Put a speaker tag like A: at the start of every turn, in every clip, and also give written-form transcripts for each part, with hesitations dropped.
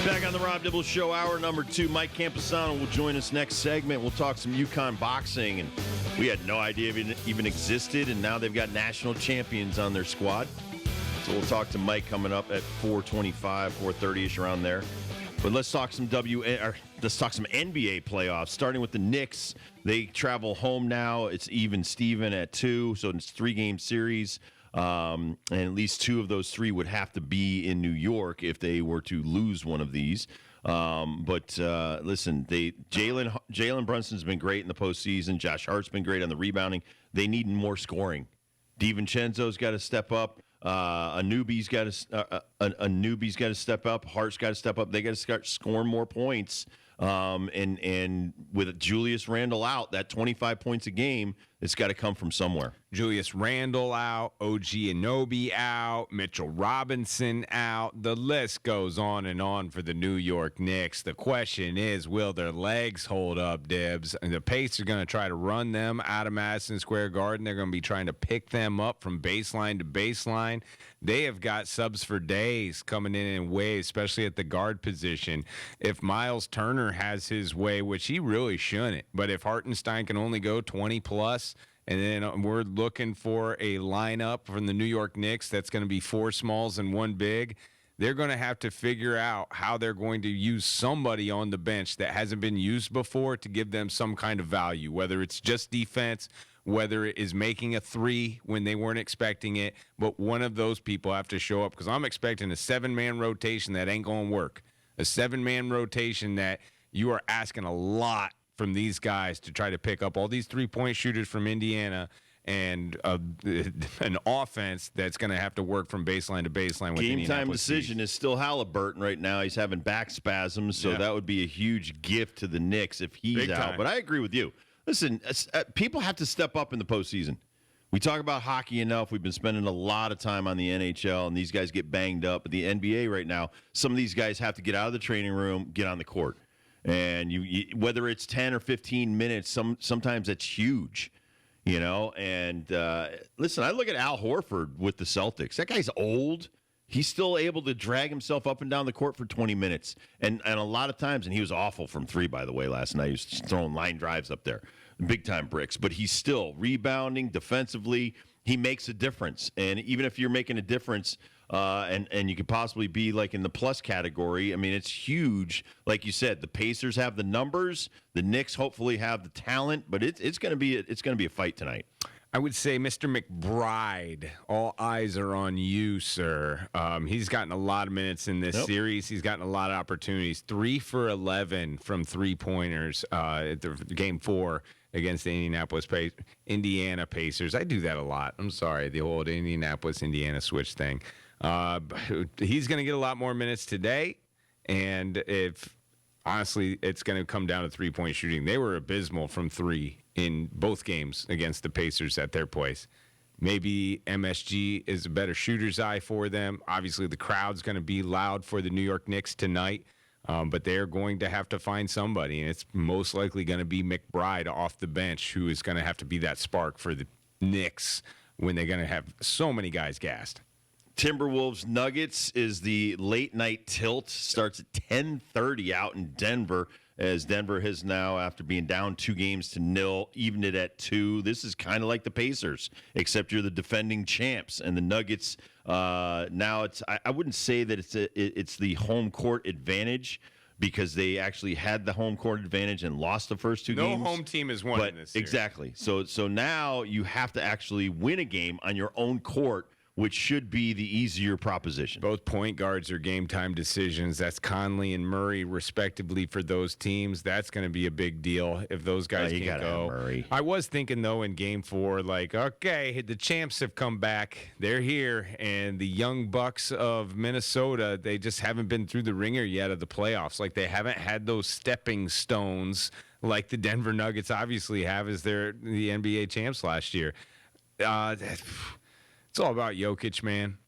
A: Back on the Rob Dibble Show, hour number 2. Mike Camposano will join us next segment. We'll talk some UConn boxing, and we had no idea it even existed, and now they've got national champions on their squad. So we'll talk to Mike coming up at 4:25, 4:30ish around there. But let's talk some NBA playoffs, starting with the Knicks. They travel home now. It's even Steven at 2, so it's a 3-game series. And at least 2 of those 3 would have to be in New York if they were to lose one of these. But listen, Jalen Brunson's been great in the postseason. Josh Hart's been great on the rebounding. They need more scoring. DiVincenzo's got to step up. A newbie's got to step up. Hart's got to step up. They got to start scoring more points. And with Julius Randle out, that 25 points a game, it's got to come from somewhere.
B: Julius Randle out, OG Anunoby out, Mitchell Robinson out. The list goes on and on for the New York Knicks. The question is, will their legs hold up, Dibs? And the Pacers are going to try to run them out of Madison Square Garden. They're going to be trying to pick them up from baseline to baseline. They have got subs for days coming in waves, especially at the guard position. If Miles Turner has his way, which he really shouldn't, but if Hartenstein can only go 20-plus, and then we're looking for a lineup from the New York Knicks that's going to be 4 smalls and 1 big, they're going to have to figure out how they're going to use somebody on the bench that hasn't been used before to give them some kind of value, whether it's just defense, whether it is making a 3 when they weren't expecting it, but one of those people have to show up, because I'm expecting a 7-man rotation that ain't going to work. A 7-man rotation that you are asking a lot from these guys to try to pick up all these 3-point shooters from Indiana and an offense that's going to have to work from baseline to baseline. With
A: Game time decision is still Halliburton right now. He's having back spasms, so that would be a huge gift to the Knicks if he's
B: Big
A: out.
B: time.
A: But I agree with you. Listen, people have to step up in the postseason. We talk about hockey enough. We've been spending a lot of time on the NHL, and these guys get banged up. But the NBA right now, some of these guys have to get out of the training room, get on the court. And you whether it's 10 or 15 minutes, sometimes that's huge, you know. And listen, I look at Al Horford with the Celtics. That guy's old. He's still able to drag himself up and down the court for 20 minutes. And a lot of times, and he was awful from 3, by the way, last night. He was just throwing line drives up there, big-time bricks. But he's still rebounding defensively. He makes a difference. And even if you're making a difference and you could possibly be like in the plus category, I mean, it's huge. Like you said, the Pacers have the numbers. The Knicks hopefully have the talent. But it's going to be a fight tonight.
B: I would say, Mr. McBride, all eyes are on you, sir. He's gotten a lot of minutes in this series. He's gotten a lot of opportunities. 3 for 11 from 3-pointers at the game 4 against the Indiana Pacers. I do that a lot. I'm sorry, the old Indianapolis-Indiana switch thing. He's going to get a lot more minutes today, and honestly, it's going to come down to 3-point shooting. They were abysmal from 3 in both games against the Pacers at their place. Maybe MSG is a better shooter's eye for them. Obviously, the crowd's going to be loud for the New York Knicks tonight, but they're going to have to find somebody, and it's most likely going to be McBride off the bench, who is going to have to be that spark for the Knicks when they're going to have so many guys gassed.
A: Timberwolves Nuggets is the late night tilt. Starts at 10:30 out in Denver, as Denver has now, after being down 2-0, evened it at 2. This is kind of like the Pacers, except you're the defending champs. And the Nuggets, now I wouldn't say that it's the home court advantage, because they actually had the home court advantage and lost the first 2 games.
B: No home team has won in this series.
A: Exactly. So now you have to actually win a game on your own court, which should be the easier proposition.
B: Both point guards are game-time decisions. That's Conley and Murray, respectively, for those teams. That's going to be a big deal if those guys can't go.
A: Murray.
B: I was thinking, though, in Game 4, like, okay, the champs have come back. They're here. And the young Bucks of Minnesota, they just haven't been through the ringer yet of the playoffs. Like, they haven't had those stepping stones like the Denver Nuggets obviously have as they're the NBA champs last year. It's all about Jokic, man.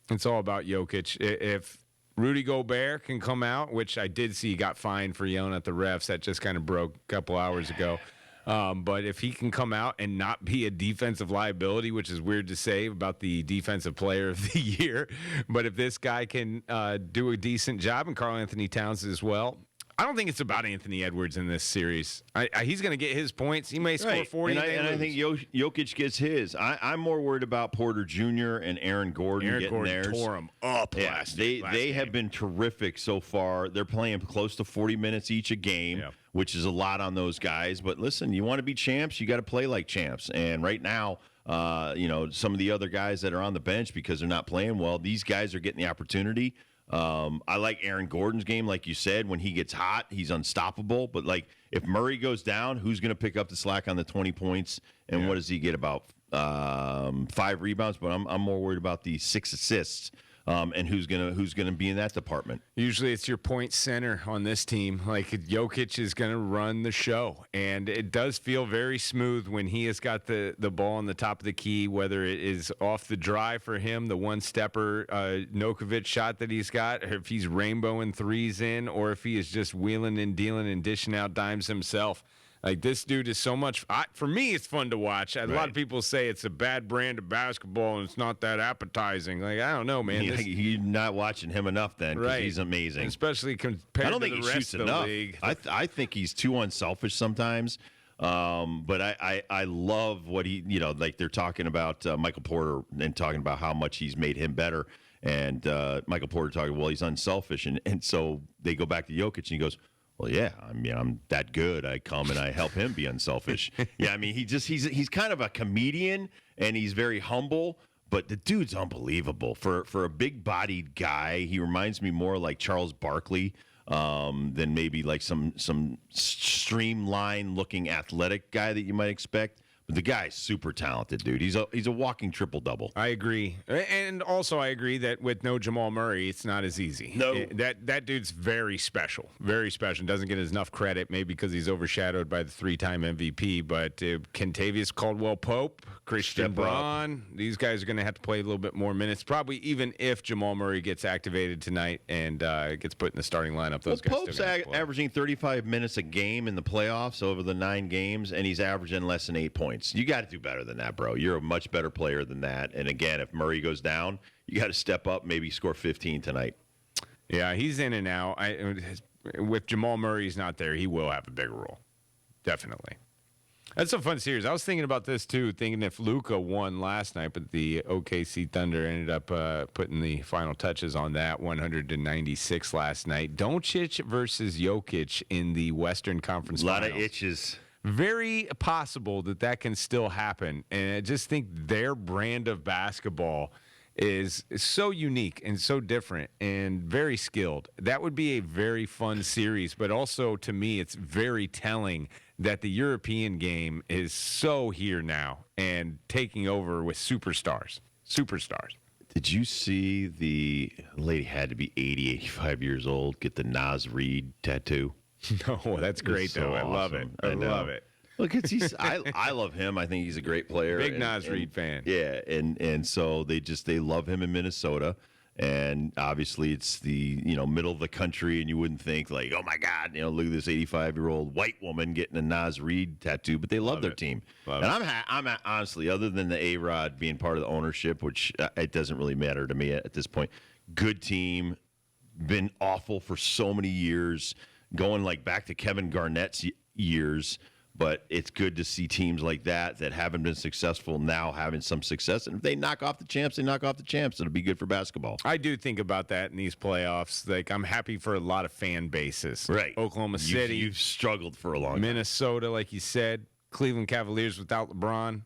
B: It's all about Jokic. If Rudy Gobert can come out, which I did see got fined for yelling at the refs, that just kind of broke a couple hours ago. But if he can come out and not be a defensive liability, which is weird to say about the defensive player of the year, but if this guy can do a decent job, and Karl Anthony Towns as well, I don't think it's about Anthony Edwards in this series. He's going to get his points. He may score 40.
A: And I think Jokic gets his. I'm more worried about Porter Jr. and Aaron Gordon getting theirs.
B: Tore him up last
A: They have
B: game.
A: been terrific so far. They're playing close to 40 minutes each a game, which is a lot on those guys. But listen, you want to be champs, you got to play like champs. And right now, some of the other guys that are on the bench because they're not playing well, these guys are getting the opportunity. I like Aaron Gordon's game, like you said. When he gets hot, he's unstoppable. But like, if Murray goes down, who's going to pick up the slack on the 20 points? And what does he get? About 5 rebounds. But I'm more worried about the 6 assists. And who's gonna be in that department?
B: Usually it's your point center on this team. Like Jokic is going to run the show, and it does feel very smooth when he has got the ball on the top of the key, whether it is off the drive for him, the one-stepper Nokovic shot that he's got, or if he's rainbowing threes in, or if he is just wheeling and dealing and dishing out dimes himself. Like, this dude is so much for me, it's fun to watch. A lot of people say it's a bad brand of basketball and it's not that appetizing. Like, I don't know, man.
A: You're not watching him enough then, because he's amazing.
B: Especially compared to the rest of the league.
A: I think he's too unselfish sometimes. But I love what he, like they're talking about Michael Porter and talking about how much he's made him better. And Michael Porter talking, well, he's unselfish. And so they go back to Jokic and he goes, well, yeah, I mean, I'm that good. I come and I help him be unselfish. Yeah, I mean, he's kind of a comedian, and he's very humble, but the dude's unbelievable. For a big-bodied guy, he reminds me more like Charles Barkley than maybe like some streamline-looking athletic guy that you might expect. But the guy's super talented, dude. He's a walking triple-double.
B: I agree. And also I agree that with no Jamal Murray, it's not as easy.
A: No.
B: That dude's very special. Very special. Doesn't get enough credit, maybe because he's overshadowed by the 3-time MVP. But Kentavious Caldwell-Pope, Christian Braun, these guys are going to have to play a little bit more minutes, probably even if Jamal Murray gets activated tonight and gets put in the starting lineup. Those guys
A: Pope's averaging 35 minutes a game in the playoffs over the 9 games, and he's averaging less than 8 points. You got to do better than that, bro. You're a much better player than that. And again, if Murray goes down, you got to step up, maybe score 15 tonight.
B: Yeah, he's in and out. With Jamal Murray's not there, he will have a bigger role. Definitely. That's a fun series. I was thinking about this, too, thinking if Luka won last night, but the OKC Thunder ended up putting the final touches on that, 196 last night. Doncic versus Jokic in the Western Conference Finals.
A: A lot of itches.
B: Very possible that can still happen. And I just think their brand of basketball is so unique and so different and very skilled. That would be a very fun series. But also, to me, it's very telling that the European game is so here now and taking over with superstars. Superstars.
A: Did you see the lady had to be 80, 85 years old, get the Nas Reed tattoo?
B: No, that's great, though.
A: Awesome.
B: I love it. I love it.
A: Look, I love him. I think he's a great player.
B: Big Nas Reed fan.
A: Yeah, and so they love him in Minnesota. And obviously it's the, middle of the country, and you wouldn't think like, oh my God, look at this 85-year-old white woman getting a Nas Reed tattoo, but they love their team. And I'm honestly, other than the A-Rod being part of the ownership, which it doesn't really matter to me at this point, good team, been awful for so many years, going like back to Kevin Garnett's years. But it's good to see teams like that haven't been successful now having some success. And if they knock off the champs, they knock off the champs. It'll be good for basketball.
B: I do think about that in these playoffs. Like, I'm happy for a lot of fan bases.
A: Right.
B: Oklahoma City.
A: You've struggled for a long time.
B: Minnesota, like you said. Cleveland Cavaliers without LeBron.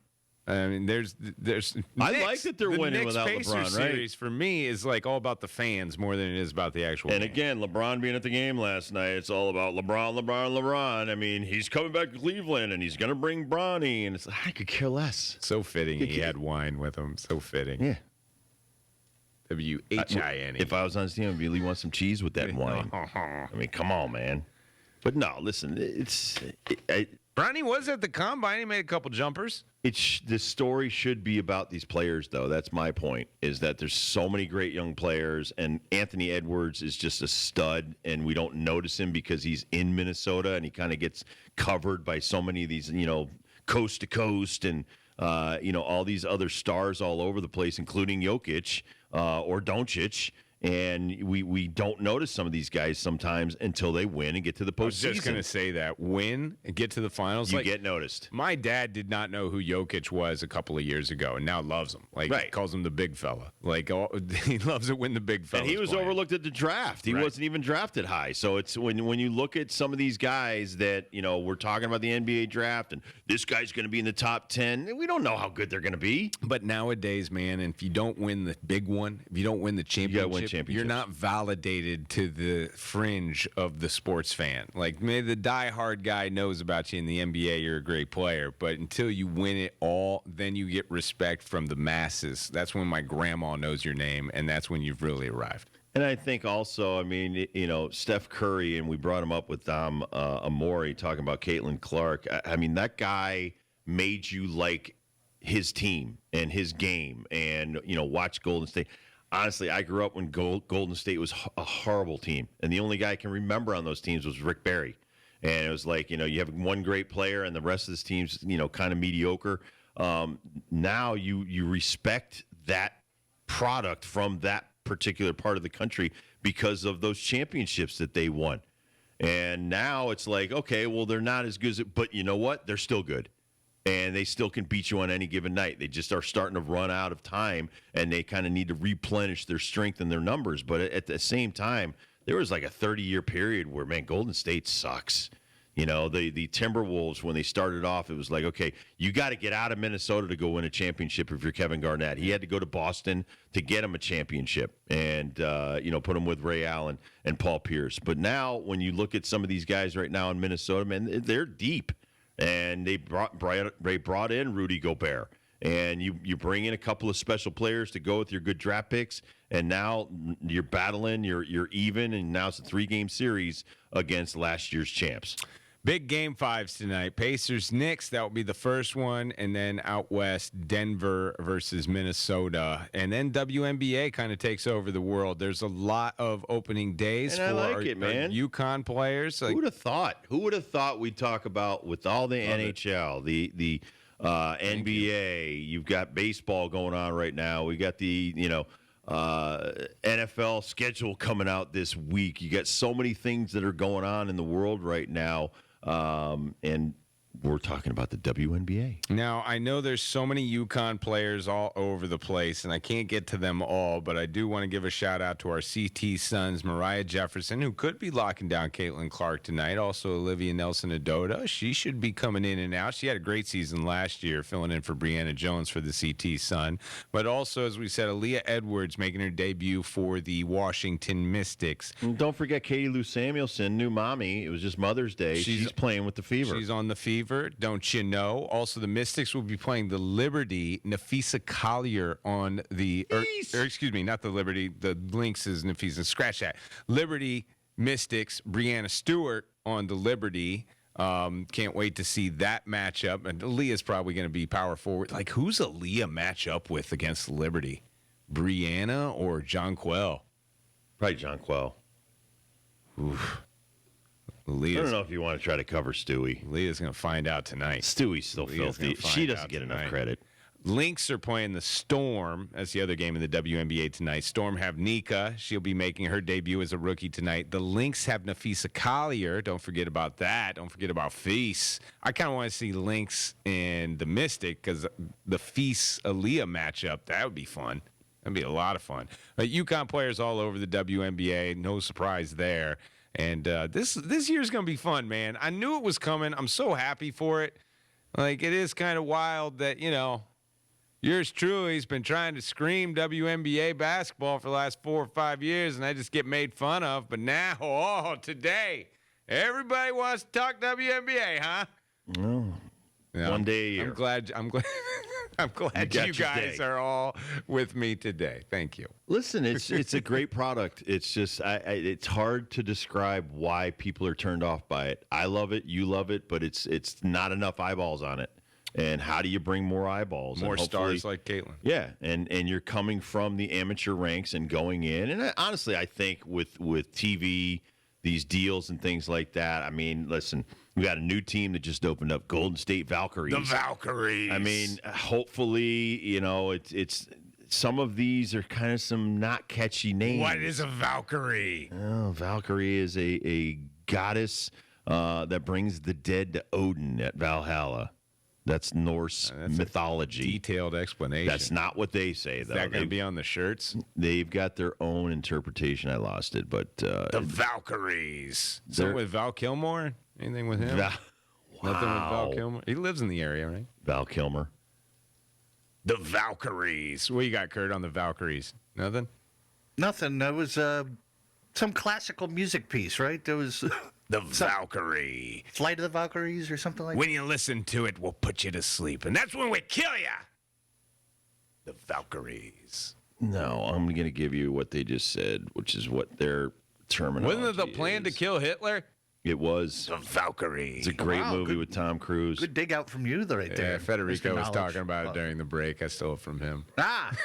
B: I mean, there's.
A: I like that they're winning without
B: Pacers
A: LeBron, right?
B: Series for me is like all about the fans more than it is about the actual.
A: And
B: game.
A: again, LeBron being at the game last night, it's all about LeBron. I mean, he's coming back to Cleveland and he's going to bring Bronny, and it's I could care less.
B: So fitting he had wine with him. So fitting.
A: Yeah.
B: WHINE.
A: If I was on his team, I'd really want some cheese with that wine. I mean, come on, man. But no, listen,
B: Bronny was at the combine. He made a couple jumpers.
A: The story should be about these players, though. That's my point, is that there's so many great young players, and Anthony Edwards is just a stud, and we don't notice him because he's in Minnesota, and he kind of gets covered by so many of these, coast to coast and, all these other stars all over the place, including Jokic or Doncic. And we don't notice some of these guys sometimes until they win and get to the postseason.
B: I was just going to say that. Win and get to the finals.
A: You get noticed.
B: My dad did not know who Jokic was a couple of years ago, and now loves him. Right. Calls him the big fella. He loves it when the big fella.
A: And he was
B: playing.
A: Overlooked at the draft. He wasn't even drafted high. So it's when you look at some of these guys that, we're talking about the NBA draft, and this guy's going to be in the top 10. We don't know how good they're going to be.
B: But nowadays, man, if you don't win the big one, if you don't win the championship, you're not validated to the fringe of the sports fan. Like, maybe the diehard guy knows about you in the NBA, you're a great player, but until you win it all, then you get respect from the masses. That's when my grandma knows your name, and that's when you've really arrived.
A: And I think also, Steph Curry, and we brought him up with Dom Amori talking about Caitlin Clark. That guy made you like his team and his game and, watch Golden State. Honestly, I grew up when Golden State was a horrible team, and the only guy I can remember on those teams was Rick Barry. And it was like, you have one great player, and the rest of this team's, kind of mediocre. Now you respect that product from that particular part of the country because of those championships that they won. And now it's like, okay, well, they're not as good as it, but you know what? They're still good. And they still can beat you on any given night. They just are starting to run out of time, and they kind of need to replenish their strength and their numbers. But at the same time, there was like a 30-year period where, man, Golden State sucks. The Timberwolves, when they started off, it was like, okay, you got to get out of Minnesota to go win a championship if you're Kevin Garnett. He had to go to Boston to get him a championship and, put him with Ray Allen and Paul Pierce. But now when you look at some of these guys right now in Minnesota, man, they're deep. And they brought in Rudy Gobert. And you bring in a couple of special players to go with your good draft picks, and now you're battling, you're even, and now it's a 3-game series against last year's champs.
B: Big game 5s tonight. Pacers, Knicks, that will be the first one. And then out west, Denver versus Minnesota. And then WNBA kind of takes over the world. There's a lot of opening days
A: and
B: for
A: I like
B: our UConn players.
A: Who would have thought? Who would have thought we'd talk about with all the NHL, the NBA, you've got baseball going on right now. We got the, NFL schedule coming out this week. You got so many things that are going on in the world right now. And we're talking about the WNBA.
B: Now, I know there's so many UConn players all over the place, and I can't get to them all, but I do want to give a shout-out to our CT Sons, Mariah Jefferson, who could be locking down Caitlin Clark tonight. Also, Olivia Nelson-Ododa. She should be coming in and out. She had a great season last year, filling in for Brianna Jones for the CT Sun. But also, as we said, Aaliyah Edwards making her debut for the Washington Mystics.
A: And don't forget Katie Lou Samuelson, new mommy. It was just Mother's Day. She's playing with the fever.
B: She's on the fever. Don't you know? Also, the Mystics will be playing the Liberty. Napheesa Collier on the, or excuse me, not the Liberty. The Lynx is Napheesa. Scratch that. Liberty, Mystics, Brianna Stewart on the Liberty. Can't wait to see that matchup. And Aaliyah's probably going to be power forward. Like, who's Aaliyah match up with against Liberty? Brianna or Jonquel?
A: Probably Jonquel.
B: Oof.
A: I don't know if you want to try to cover Stewie.
B: Leah's going to find out tonight.
A: Stewie's still filthy. She doesn't get enough credit.
B: Lynx are playing the Storm. That's the other game in the WNBA tonight. Storm have Nika. She'll be making her debut as a rookie tonight. The Lynx have Napheesa Collier. Don't forget about that. Don't forget about Feast. I kind of want to see Lynx and the Mystic because the Feast-Aaliyah matchup, that would be fun. That'd be a lot of fun. But UConn players all over the WNBA. No surprise there. And this year's going to be fun, man. I knew it was coming. I'm so happy for it. Like, it is kind of wild that, yours truly has been trying to scream WNBA basketball for the last 4 or 5 years, and I just get made fun of. But now, today, everybody wants to talk WNBA, huh?
A: Well, one day a year.
B: I'm glad. I'm glad
A: got
B: you
A: your
B: guys
A: day.
B: are all with me today. Thank you.
A: Listen, it's a great product. It's just it's hard to describe why people are turned off by it. I love it, you love it, but it's not enough eyeballs on it. And how do you bring more eyeballs?
B: More
A: And hopefully-
B: stars like Caitlin.
A: Yeah, and you're coming from the amateur ranks and going in. And honestly, I think with TV, these deals and things like that. I mean, listen, we got a new team that just opened up, Golden State Valkyries.
B: The Valkyries.
A: I mean, hopefully, it's some of these are kind of some not catchy names.
B: what is a Valkyrie?
A: Oh, Valkyrie is a goddess that brings the dead to Odin at Valhalla. That's Norse
B: That's a
A: mythology.
B: Detailed explanation.
A: That's not what they say,
B: Is
A: though.
B: that going to be on the shirts?
A: They've got their own interpretation. I lost it, but
B: The Valkyries.
A: They're-
B: Something with Val Kilmer? Anything with him? Nothing with Val
A: Wow.
B: Kilmer? He lives in the area, right?
A: Val Kilmer.
B: The Valkyries. What you got, Kurt, on the Valkyries? Nothing?
C: Nothing. That was some classical music piece, right? There was
B: The Valkyrie.
C: Flight of the Valkyries or something like that.
B: When you listen to it, we'll put you to sleep. And that's when we kill you. The Valkyries.
A: No, I'm going to give you what they just said, which is what their terminology
B: Wasn't it the plan to
A: is.
B: kill Hitler?
A: It was.
B: The Valkyrie.
A: It's a great
C: Wow,
A: movie
C: good-
A: with Tom Cruise.
C: Good dig out from you right
B: Yeah,
C: there.
B: Federico
C: Mr.
B: was
C: Knowledge.
B: talking about it during the break. I stole it from him.
C: Ah,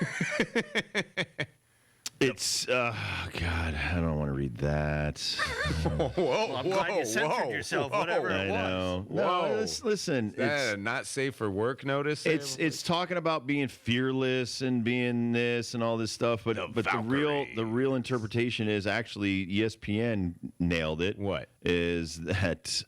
A: It's God, I don't want to read that.
B: Whoa,
C: I'm glad you censored yourself, whatever
A: I
C: it was.
A: know.
B: Whoa.
A: No, listen.
B: That a not safe for work notice?
A: It's talking about being fearless and being this and all this stuff, but
B: The
A: the real interpretation is actually ESPN nailed it.
B: What?
A: Is that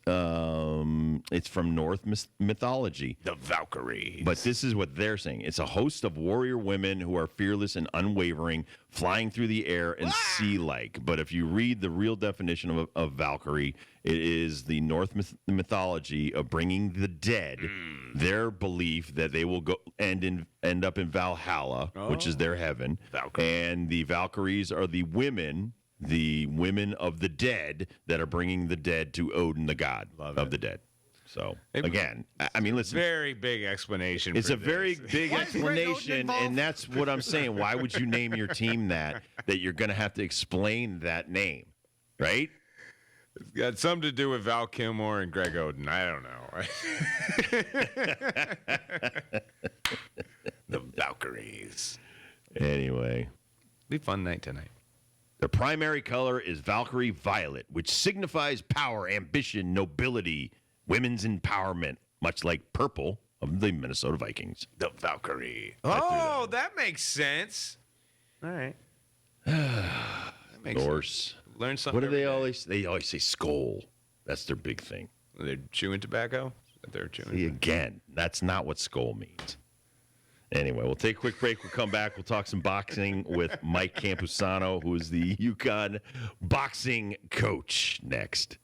A: it's from Norse mythology.
B: the Valkyries.
A: But this is what they're saying. It's a host of warrior women who are fearless and unwavering, flying through the air and sea-like. But if you read the real definition of Valkyrie, it is the Norse mythology of bringing the dead, their belief that they will go end up in Valhalla, which is their heaven.
B: Valkyrie.
A: And the Valkyries are the women of the dead that are bringing the dead to Odin, the god of the dead. So, again, I mean, listen.
B: Very big explanation.
A: It's
B: for
A: a very
B: this.
A: big
C: Why is Greg Oden
A: explanation,
C: involved?
A: and that's what I'm saying. Why would you name your team that you're going to have to explain that name, right?
B: It's got something to do with Val Kilmer and Greg Oden. I don't know. The Valkyries.
A: Anyway,
B: Be a fun night tonight.
A: the primary color is Valkyrie Violet, which signifies power, ambition, nobility, women's empowerment, much like purple of the Minnesota Vikings.
B: The Valkyrie. Oh, that makes sense. All right. That makes sense.
A: Norse.
B: Learn something.
A: What do
B: every
A: they
B: day.
A: always? They always say skull. That's their big thing.
B: They're chewing tobacco? They're chewing.
A: See, again, that's not what skull means. Anyway, we'll take a quick break. We'll come back. We'll talk some boxing with Mike Campusano, who is the UConn boxing coach, next.